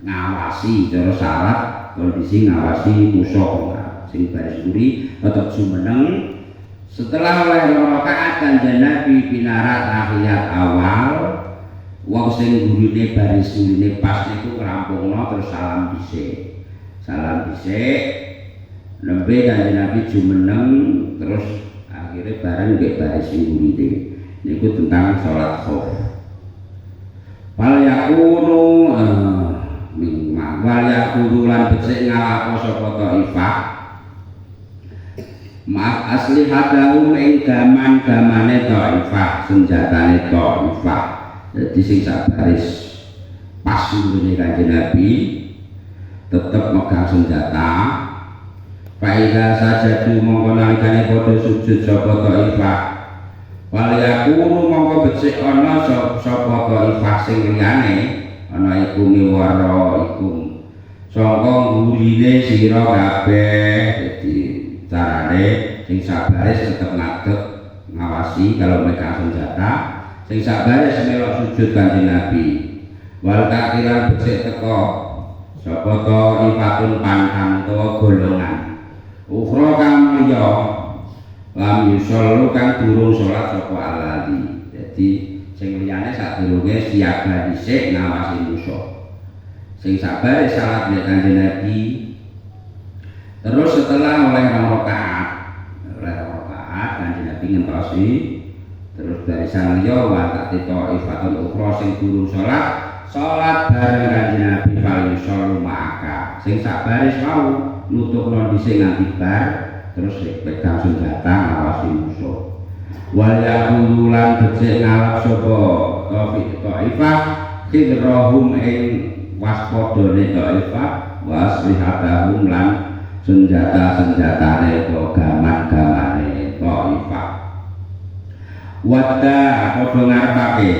Ngawasi cara syarat kondisi ngawasi musuh sing baris mburi tetep jumeneng. Setelah oleh 2 rakaat Kanjeng Nabi pinarak tahiyat awal. Wong sing gurine baris gurine pas niku ngrampungno terus salam dhisik. Salam dhisik. Nembe Kanjeng Nabi jumeneng terus akhirnya bareng nggih baris gurine. Niku tentang salat khauf. Wal yakunu wal yakunu lan becik ngalako sapa Thaifah. Maaf asli hadahum ing gaman-gamane Thaifah, senjatane Thaifah. Jadi sing baris pas ngene Kanjeng Nabi tetep megang senjata. Faida sajadu mongko nalikane padha sujud sapa Thaifah. Wal yakunu mongko becik ana sapa Thaifah sing liyane ana iku miwara iku sangka ngurine sira kabeh. Jadi carane sing baris tetep ngadeg ngawasi kalau megang senjata. Sing sabare melok sujud Kanjeng Nabi. Wal kakiran becik teko sapa to ifatun pantang utawa golongan. Ukhra kang liya lam yusollu kang durung salat sapa alali. Jadi sing liyane sadurunge siaga dhisik ngawasi musuh. Sing sabare salat nek Kanjeng Nabi. Terus setelah oleh 2 rakaat Kanjeng Nabi ngentosi. Terus dari sang liya wa ta'tito ifatun ukhra sing durung salat bareng Kanjeng Nabi paling solu maka sing sak baris mau nutukno dhisik nganti bar terus pegang senjata ngawasi musuh. Wal yaqululan becik ngalap sapa Thaifah khidrahum ing waspadane Thaifah waslihatahum lan senjata-senjatane gaman-gamane Thaifah. Wadda padha ngarepake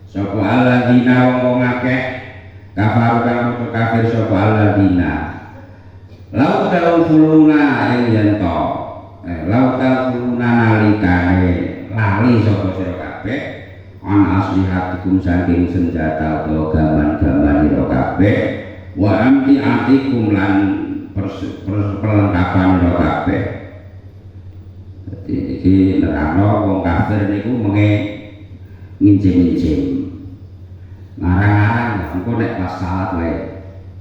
sapa alladzina wong akeh kafir kang kafir sapa alladzina laut fuluna ing yen to laut fuluna nalikane lali sapa sira kabeh ana aslihatikum saking senjata utawa gaman-gaman ira kabeh wa amtiatikum lan perlengkapan ira kabeh. Iki nerangno wong kafir niku menge nginjem-injem. Ngarang-ngarang engko nek pas salat wae.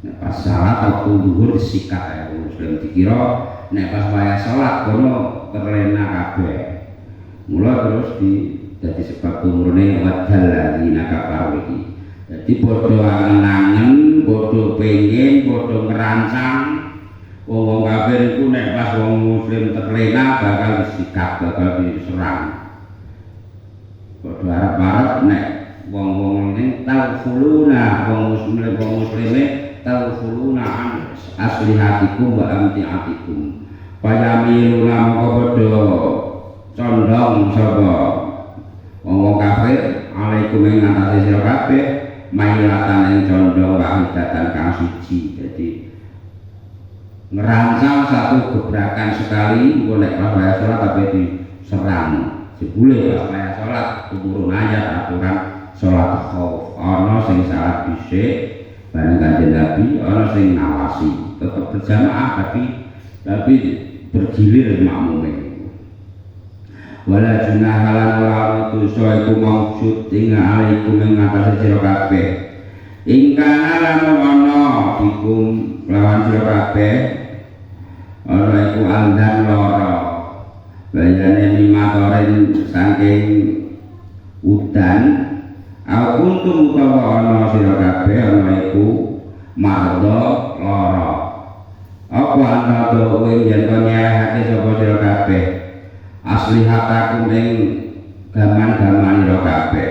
Nek pas salat waktu zuhur disikat ae muslim dikira nek pas wayah salat kono terlena kabeh. Mula terus dadi sebab tumurune wadal ladina kafaru iki. Dadi padha angen-angen, padha pengin, padha ngerancang wong kafir iku nek pas wong muslim terlena bakal disikat, bakal diserang. Padha arep-arep nek wong-wong ning tawfuluna wong muslime tawfuluna an aslihatikum wa amtiatikum. Payamiluna mongko padha condong sapa wong kafir alaikum ing atase sira kabeh mailatan ing condong wahidatan kang siji. Jadi ngerancang satu gebrakan sekali boleh pas wayah sholat tapi diserang jebule pas wayah sholat turun ayat aturan sholat khauf ana sing salat dhisik bareng Kanjeng Nabi ana sing ngawasi tetep berjamaah tapi bergilir makmume. Wala junah halan ora dosa iku maujud ing alaikum ing atase sira kabeh. Ingkana lamun ana bikum lawan sira kabeh ana iku aldan lara. Bayane mimatoren saking udan aku kuntum utawa ana sira kabeh ana iku mardo lara. Apa ana to yen to nyahake sapa sira kabeh aslihatakum ing gaman-gaman ira kabeh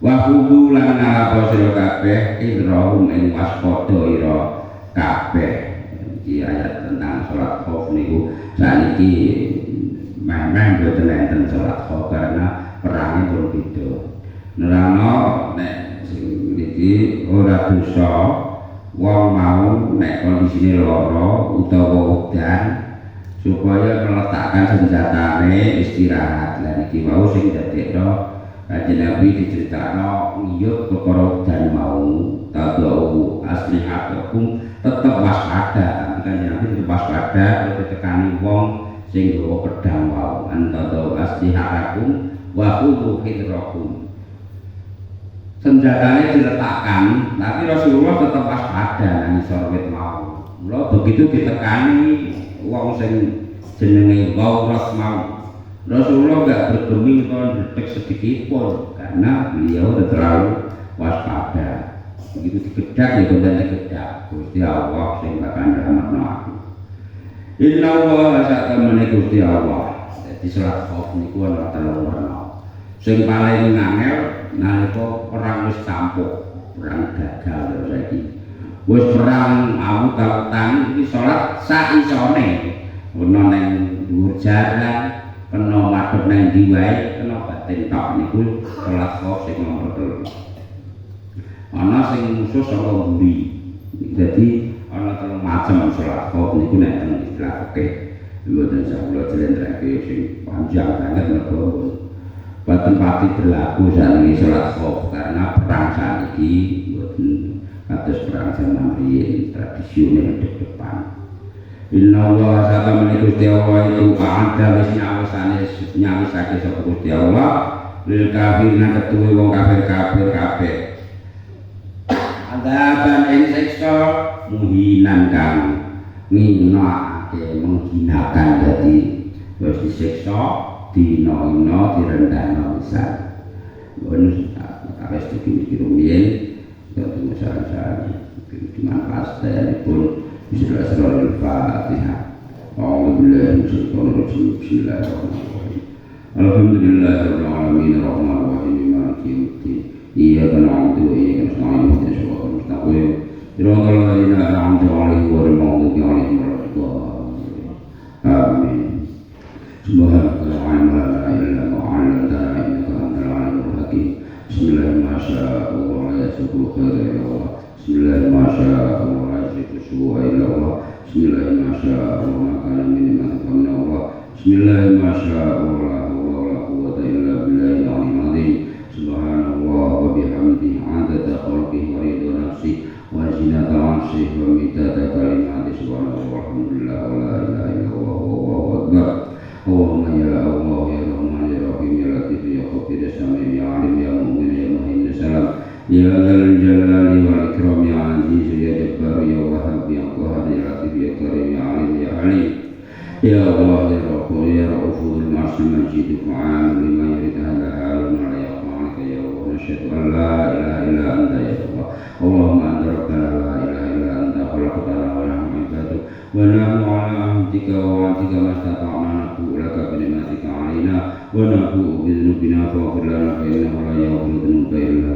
wa hudu lan napa sira kabeh idrohum ing waspada ira kabeh. Iki ayat tentang salat khauf niku saniki memang boten enten salat khauf karena perangnya belum beda. Nerangno nek sing iki ora dosa wong mau nek kondisine lara utawa udan supaya meletakkan senjatane istirahat. Lan iki mau sing dadekno Kanjeng Nabi diceritakno ngiyup perkara udan mau tadau aslihatakum tetep waspada. Tapi Kanjeng Nabi tetep waspada ditekani wong sing nggawa pedang wau antadau aslihatakum wa khudhu hidrakum. Senjatanya diletakkan, tapi Rasulullah tetap waspada nang isor wit mau. Mula begitu ditekani wong sing jenenge Wauras mau, Rasulullah enggak bergeming atau detek sedikit pun karena beliau terlalu waspada. Begitu digedak ya konten digedak. Gusti Allah sing bakal rahmatno aku. Inna Allah satamane Gusti Allah. Jadi salat khauf niku ana telung werna. Sing paling angel nalika perang wis campur, perang gagal saiki. Wis perang awut-awutan iki salat sak isone. Ono ning dhuwur jaran, kena madhep nang ndi wae, kena batin tok niku salat khauf sing nomor 3. Ana sing musuh saka mburi. Dadi ana telung macam salat khauf niku nek teng istilah fikih. Mboten sakula jlentreke sing panjang banget mergo boten pati berlaku saniki salat khauf karena perang saniki boten kados perang zaman riyin tradisiune depan. Inna Allah satamani Gusti Allah itu ada wis nyawisake sapa Gusti Allah lil kafirin ketuwe wong kafir kabeh. Adaban ing siksa muhinan kang nginake menghinakan dadi wis disiksa dino-ino direndahno pisan. Mun awis dikira rumiyin dadi masalah di mana pun bismillahirrahmanirrahim. Al-Fatihah. A'udzubillahi minasyaitonirrajim. Bismillahirrahmanirrahim. Alhamdulillahirabbil alamin arrahmanir rahim maliki yaumiddin. Iyyaka na'budu wa iyyaka nasta'in ihdinas siratal mustaqim. Siratal ladzina an'amta 'alaihim ghairil maghdubi 'alaihim waladdallin. Amin. Subhanaka la ilma lana illa ma 'allamtana innaka antal 'alimul hakim. Bismillahirrahmanirrahim. La yasbiqul khaira illa Allah. Bismillahirrahmanirrahim. La yasbiqul illa Allah. Bismillahirrahmanirrahim. Kana min man Allah. Bismillahirrahmanirrahim. La haula wa la quwwata illa billahil 'aliyyil 'azim. Subhanallah wa bihamdihi 'adada khalqihi wa ridha nafsihi wa zinata 'arshihi wa midada kalimatihi. Subhanallah walhamdulillah wa la ilaha illallah wallahu akbar. Allahumma ya Allah ya Rahman ya Rahim ya Latif ya Khabir ya Sami ya Alim ya Mu'min ya Muhim ya Salam ya Dzal Jalali wal Ikram ya Aziz ya Jabbar ya Wahhab ya Qahhar ya Latif ya Karim ya Alim ya Halim ya Allah ya Rabbul ya Rauful Marsil Majid Mu'amil lima yurid hadha halun ala yaqma'alika ya Allah nasyhadu an la ilaha illa anta ya Allah. Allahumma anta rabbana la ilaha illa anta khalaqtana wa nahnu ibaduk wa nahnu ala ahdika wa wa'dika mastata'na laka binimatika alaina wa nabu bidzunubina faghfir lana fa innahu la yaghfiru dzunuba illa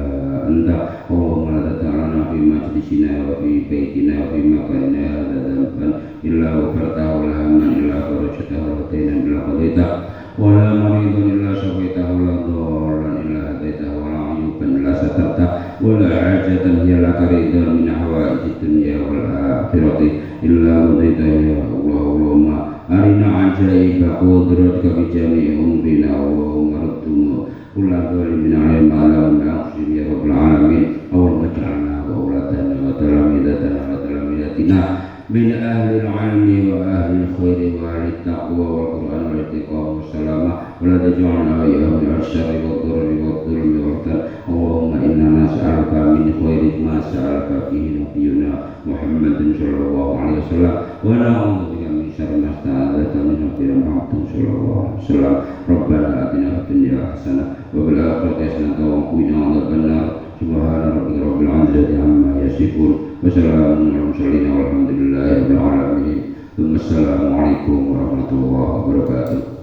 anta. Allahumma la ta'alana fi majlisina wa fi baitina wa fi makanina hadza dhanban illa ghafartahu wa la hamman illa farajtahu wa taynan illa qadaitahu wa la maridan illa shafaitahu wa la dhallan illa hadaitahu wa la ayuban illa satartahu wa la hajatan hiya laka ridan min hawaijid dunya wal akhirati illa qadaitahu ya Allah. Allahumma arina ajaiba qudratika bi jami'i umrina Allahumma radduna kullu dhalimin 'ala ma la naqsim ya rabbal alamin. Allahumma ij'alna wa ذريتنا من أهل العلم وأهل الخير وأهل التقوى والقرآن والاعتقاد والسلامة ولا تجعلنا وإياهم من الشر والضر والظلم والفتن اللهم إنا نسألك من خير ما سألك فيه نبينا محمد صلى الله عليه وسلم ونعوذ بك من شر ما استعاذك من نبينا محمد صلى الله عليه وسلم ربنا آتنا في الدنيا حسنة وفي الآخرة حسنة وقنا عذاب النار سبحان ربك رب العزة عما يصفون وسلام على المرسلين والحمد لله رب العالمين ثم السلام عليكم ورحمة الله وبركاته.